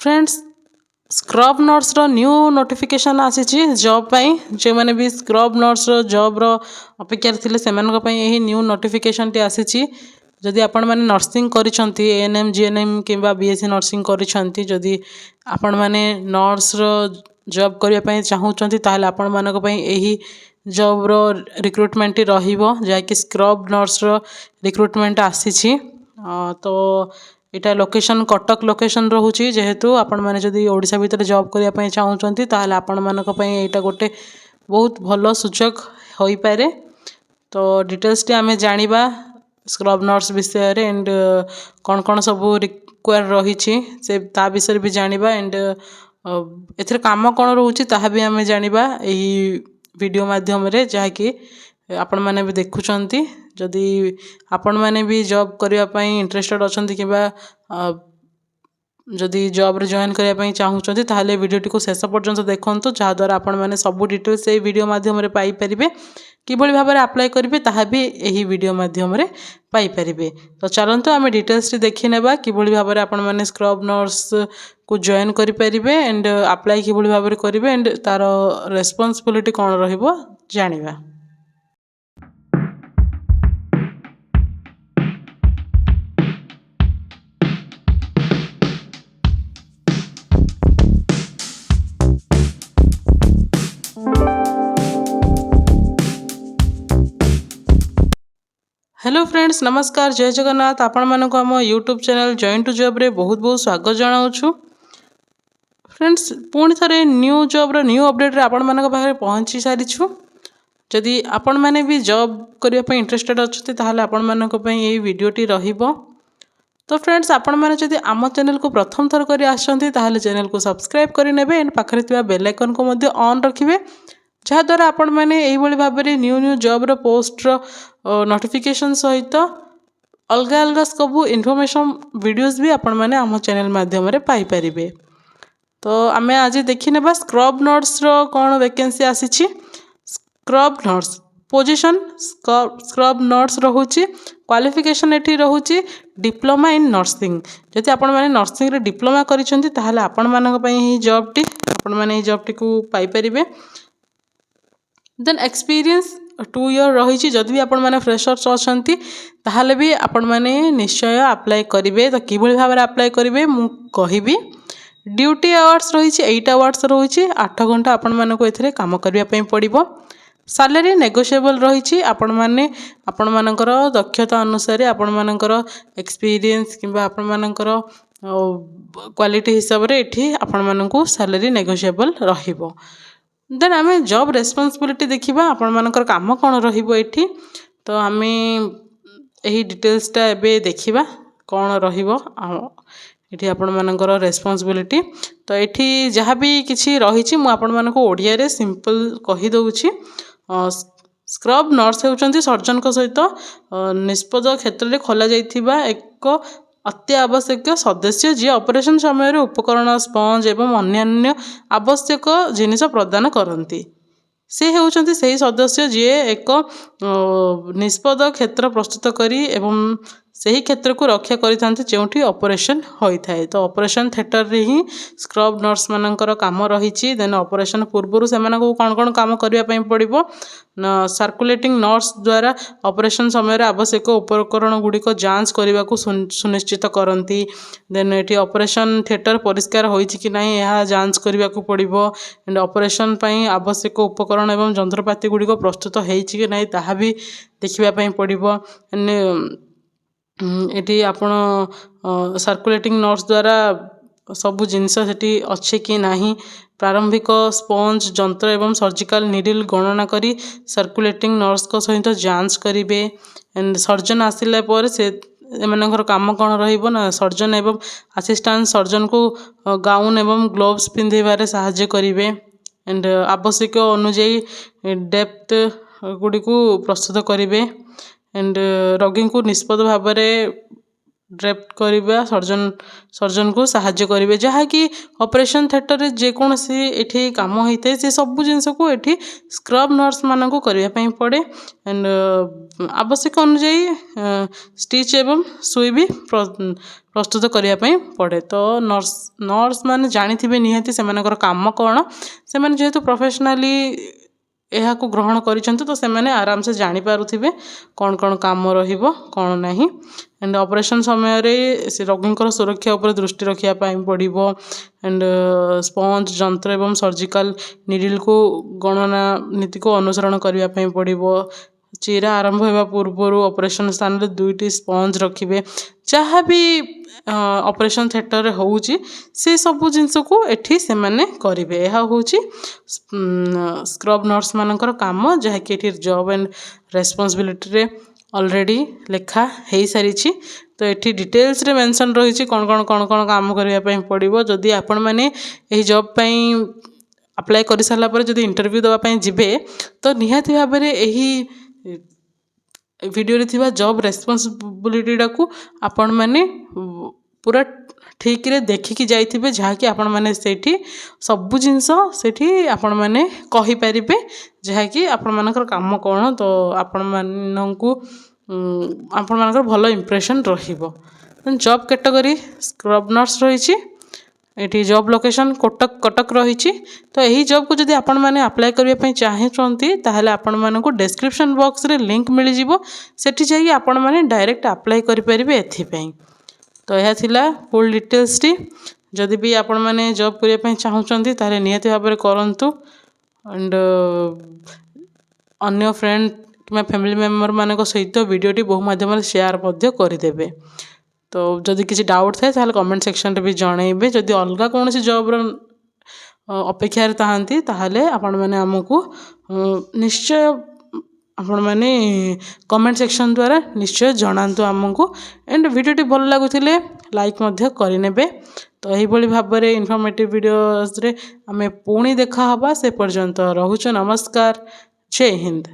Friends scrub nurse रो new notification आसी job पाई जो मैंने भी स्क्रब नर्स रो जॉब रो अपेक्षा थिले सेमानक पई एही न्यू नोटिफिकेशन टी आसी जदि आपण माने नर्सिंग करिसंती एएनएम जीएनएम किंबा बीएससी नर्सिंग करिसंती जदि आपण माने नर्स रो जॉब करिया पई चाहूचंती ताहले आपण मानक पई एही जॉब रो रिक्रुटमेंट टी रहिबो जाकि स्क्रब नर्स रो रिक्रुटमेंट आसी तो इटा लोकेशन कटक लोकेशन रोचे जेहेतु आपण मैंने जदि ओडिशा भितर जॉब करने चाहूँगी ताहले आपण मानक पई एटा गोटे बहुत भल सूचक हो पारे। तो डिटेल्स टी आमे जानिबा स्क्रब नर्स विषय रे एंड कौन कौन सब रिक्वायर रही से ता विषय भी जानिबा एंड एथरे काम कौन रोचे ताहा भी आमे जानिबा एही वीडियो माध्यम रे जहाँकि आपण मैंने भी देखुचंती जदि आपण मैंने भी जॉब करिया पई इंटरेस्टेड अछंती किबा जदि जॉब रे जॉइन करिया पई चाहूचंती ताहले वीडियो टी को शेष पर्यंत देखंतु जहा द्वारा आपण मैंने सब डिटेल्स ए वीडियो माध्यम रे पाई परिबे किभली भाबरे अप्लाई करिवे ताहा भी एही वीडियो माध्यम रे पाई परिबे। तो चलंतु आमे डिटेल्स टी देखि नेबा किभली भाबरे आपण मैंने स्क्रब नर्स को जॉइन करि परिबे एंड अप्लाई किभली भाबरे करिवे एंड तार रेस्पोंसिबिलिटी कोन रहिबो जानिबा। हेलो फ्रेंड्स नमस्कार जय जगन्नाथ आपण मानक आम YouTube channel join to job रे बहुत बहुत स्वागत जनाऊँ। फ्रेंड्स पुणी थे न्यू जॉब रो न्यू अपडेट रे आपण मानक पाखे पहुँची सारीछु जदि आपण माने भी जॉब करने इंटरेस्टेड अच्छे ताहले आपण मानक पई एही वीडियो टी रहिबो। तो फ्रेंड्स आपण माने जदि आम चैनल को प्रथम थर करी आछंती ताहले चैनल को सब्सक्राइब करि नेबे एंड पाखरे थिबा बेल आइकन को मध्य ऑन रखिबे जहाँद्वारा आपण मैंने यही भाव में न्यू न्यू जॉब रो पोस्ट रो नोटिफिकेशन सहित अलग अलग सब इनफॉरमेशन वीडियोस भी आपण मैंने आम चैनल माध्यम रे पाई परिबे। तो आमे आज देखि नेबा स्क्रब नर्स रो कौन वैकेंसी आसी scrub nurse position scrub nurse रोचे क्वालिफिकेशन एठी रोचे डिप्लोमा इन नर्सिंग जदि आपण माने नर्सिंग रे डिप्लोमा करिसेंती ताहले आपण मानक पई ही जॉब टी आपण माने ही जॉब टी को पाई परिबे। देन एक्सपीरियंस 2 ईयर रही जदि भी आपण मैंने फ्रेशर्स अच्छा ताहले भी आपण मैंने निश्चय अप्लाई करेंगे। तो किभली भाव में अप्लाई करेंगे मु कहिबी ड्यूटी आवर्स रही 8 आवर्स रही 8 घंटा आपण मानक एथिरे काम करबा पड़िबो। सैलरी नेगोशिएबल रही आपण माने आपण मानकर दक्षता अनुसार आपण मानकर एक्सपीरियंस किंबा आपण मानकर क्वालिटी हिसाब रे एठी आपण मानकू सैलरी नेगोशिएबल रहिबो। देन आमे जॉब रेस्पॉन्सिबिलिटी देखिबा आपण मानकर काम कौन रहिबो एठी। तो आमे एही डिटेल्स टा एबे देखिबा कौन रहिबो एठी आपण मानकर रेस्पॉन्सिबिलिटी। तो एठी जहाँ भी किछि रहिछि मु आपण मानको ओडिया रे सिंपल कहि दउछि। स्क्रब नर्स हेउचंती सर्जन को सहित निष्पद क्षेत्र रे खोला जाइथिबा एक अति आवश्यक सदस्य जी ऑपरेशन समय उपकरण स्पंज एवं अन्यान्य आवश्यक जिनिस प्रदान करती से हेउचंती सही सदस्य जी एक निष्पद क्षेत्र प्रस्तुत करी एवं सही क्षेत्र को रक्षा करिथांती जेउठी ऑपरेशन होइथाय। तो ऑपरेशन थिएटर रे ही स्क्रब नर्स मानकर काम रही। देन ऑपरेशन पूर्व से कौन कौन काम करबा पई पड़िबो सर्कुलेटिंग नर्स द्वारा ऑपरेशन समय आवश्यक उपकरण गुड़िक जांच करने को सुनिश्चित करती। देन ये ऑपरेशन थिएटर परिष्कार होइछि कि नहीं यह जांच करने को पड़िबो एंड ऑपरेशन पई आवश्यक उपकरण एवं जंत्रपाति गुड़िक प्रस्तुत होइछि कि नहीं ताहा भी देखिबा पई पड़िबो। एटी आपण सर्कुलेटिंग नर्स द्वारा सबू जिनस सेठी अच्छे कि नहीं प्रारंभिक स्पंज जंत्र एवं सर्जिकल निडिल गणना करी सर्कुलेटिंग नर्स को सहित जांच करेंगे एंड सर्जन आसिला पर से एमनकर काम कौन रहिबो ना सर्जन एवं असिस्टेंट सर्जन को गाउन एवं ग्लोव्स पिंधेबारे साहाय्य करेंगे एंड आवश्यक अनुଯାयी डेप्थ गुड़ी को प्रस्तुत करेंगे एंड रोगी को निष्पद भाव ଡ୍ରେପ୍ଟ କରିବା ସର୍ଜନକୁ ସାହାଯ୍ୟ କରିବେ, ଯାହାକି ଅପରେସନ୍ ଥିଏଟରରେ ଯେକୌଣସି ଏଠି କାମ ହୋଇଥାଏ ସେ ସବୁ ଜିନିଷକୁ ଏଠି ସ୍କ୍ରବ୍ ନର୍ସମାନଙ୍କୁ କରିବା ପାଇଁ ପଡ଼େ। ଆଣ୍ଡ ଆବଶ୍ୟକ ଅନୁଯାୟୀ ଷ୍ଟିଚ୍ ଏବଂ ସୁଇ ବି ପ୍ରସ୍ତୁତ କରିବା ପାଇଁ ପଡ଼େ। ତ ନର୍ସମାନେ ଜାଣିଥିବେ ନିହାତି ସେମାନଙ୍କର କାମ କ'ଣ। ସେମାନେ ଯେହେତୁ ପ୍ରଫେସନାଲି ଏହାକୁ ଗ୍ରହଣ କରିଛନ୍ତି ତ ସେମାନେ ଆରାମସେ ଜାଣିପାରୁଥିବେ କ'ଣ କ'ଣ କାମ ରହିବ କ'ଣ ନାହିଁ। ଆଣ୍ଡ ଅପରେସନ୍ ସମୟରେ ସେ ରୋଗୀଙ୍କର ସୁରକ୍ଷା ଉପରେ ଦୃଷ୍ଟି ରଖିବା ପାଇଁ ପଡ଼ିବ। ଆଣ୍ଡ ସ୍ପଞ୍ଜ ଯନ୍ତ୍ର ଏବଂ ସର୍ଜିକାଲ ନିଡିଲକୁ ଗଣନା ନୀତିକୁ ଅନୁସରଣ କରିବା ପାଇଁ ପଡ଼ିବ। ଚିରା ଆରମ୍ଭ ହେବା ପୂର୍ବରୁ ଅପରେସନ୍ ସ୍ଥାନରେ 2ଟି ସ୍ପଞ୍ଜ ରଖିବେ। ଯାହା ବି ଅପରେସନ୍ ଥିଏଟରରେ ହେଉଛି ସେ ସବୁ ଜିନିଷକୁ ଏଠି ସେମାନେ କରିବେ। ଏହା ହେଉଛି ସ୍କ୍ରବ୍ ନର୍ସମାନଙ୍କର କାମ, ଯାହାକି ଏଠି ଜବ୍ ଆଣ୍ଡ ରେସ୍ପନ୍ସିବିଲିଟିରେ ଅଲରେଡ଼ି ଲେଖା ହେଇସାରିଛି। ତ ଏଠି ଡିଟେଲ୍ସରେ ମେନସନ୍ ରହିଛି କ'ଣ କ'ଣ କାମ କରିବା ପାଇଁ ପଡ଼ିବ। ଯଦି ଆପଣମାନେ ଏହି ଜବ୍ ପାଇଁ ଆପ୍ଲାଏ କରିସାରିଲା ପରେ ଯଦି ଇଣ୍ଟରଭ୍ୟୁ ଦେବା ପାଇଁ ଯିବେ ତ ନିହାତି ଭାବରେ ଏହି ଭିଡ଼ିଓରେ ଥିବା ଜବ୍ ରେସ୍ପନ୍ସିବିଲିଟିଟାକୁ ଆପଣମାନେ ପୁରା ଠିକରେ ଦେଖିକି ଯାଇଥିବେ, ଯାହାକି ଆପଣମାନେ ସେଇଠି ସବୁ ଜିନିଷ ସେଇଠି ଆପଣମାନେ କହିପାରିବେ, ଯାହାକି ଆପଣମାନଙ୍କର କାମ କ'ଣ। ତ ଆପଣମାନଙ୍କର ଭଲ ଇମ୍ପ୍ରେସନ୍ ରହିବ। ଜବ୍ କାଟେଗୋରୀ ସ୍କ୍ରବ୍ ନର୍ସ ରହିଛି। ଏଠି ଜବ୍ ଲୋକେସନ୍ କଟକ ରହିଛି। ତ ଏହି ଜବ୍କୁ ଯଦି ଆପଣମାନେ ଆପ୍ଲାଏ କରିବା ପାଇଁ ଚାହୁଁଛନ୍ତି ତାହେଲେ ଆପଣମାନଙ୍କୁ ଡେସ୍କ୍ରିପସନ୍ ବକ୍ସରେ ଲିଙ୍କ୍ ମିଳିଯିବ, ସେଠି ଯାଇକି ଆପଣମାନେ ଡାଇରେକ୍ଟ ଆପ୍ଲାଏ କରିପାରିବେ ଏଥିପାଇଁ। ତ ଏହା ଥିଲା ଫୁଲ୍ ଡିଟେଲ୍ସଟି। ଯଦି ବି ଆପଣମାନେ ଜବ୍ କରିବା ପାଇଁ ଚାହୁଁଛନ୍ତି ତାହେଲେ ନିହାତି ଭାବରେ କରନ୍ତୁ। ଆଣ୍ଡ ଅନ୍ୟ ଫ୍ରେଣ୍ଡ କିମ୍ବା ଫ୍ୟାମିଲି ମେମ୍ବରମାନଙ୍କ ସହିତ ଭିଡ଼ିଓଟି ବହୁ ମାଧ୍ୟମରେ ସେୟାର ମଧ୍ୟ କରିଦେବେ। ତ ଯଦି କିଛି ଡାଉଟ୍ ଥାଏ ତାହେଲେ କମେଣ୍ଟ ସେକ୍ସନରେ ବି ଜଣାଇବେ। ଯଦି ଅଲଗା କୌଣସି ଜବ୍ର ଅପେକ୍ଷାରେ ଥାନ୍ତି ତାହେଲେ ଆପଣମାନେ ଆମକୁ ନିଶ୍ଚୟ ଆପଣମାନେ କମେଣ୍ଟ ସେକ୍ସନ ଦ୍ୱାରା ନିଶ୍ଚୟ ଜଣାନ୍ତୁ ଆମକୁ। ଆଣ୍ଡ ଭିଡ଼ିଓଟି ଭଲ ଲାଗୁଥିଲେ ଲାଇକ୍ ମଧ୍ୟ କରିନେବେ। ତ ଏହିଭଳି ଭାବରେ ଇନଫର୍ମେଟିଭ୍ ଭିଡ଼ିଓଜରେ ଆମେ ପୁଣି ଦେଖା ହେବା। ସେ ପର୍ଯ୍ୟନ୍ତ ରହୁଛୁ। ନମସ୍କାର। ଜୟ ହିନ୍ଦ।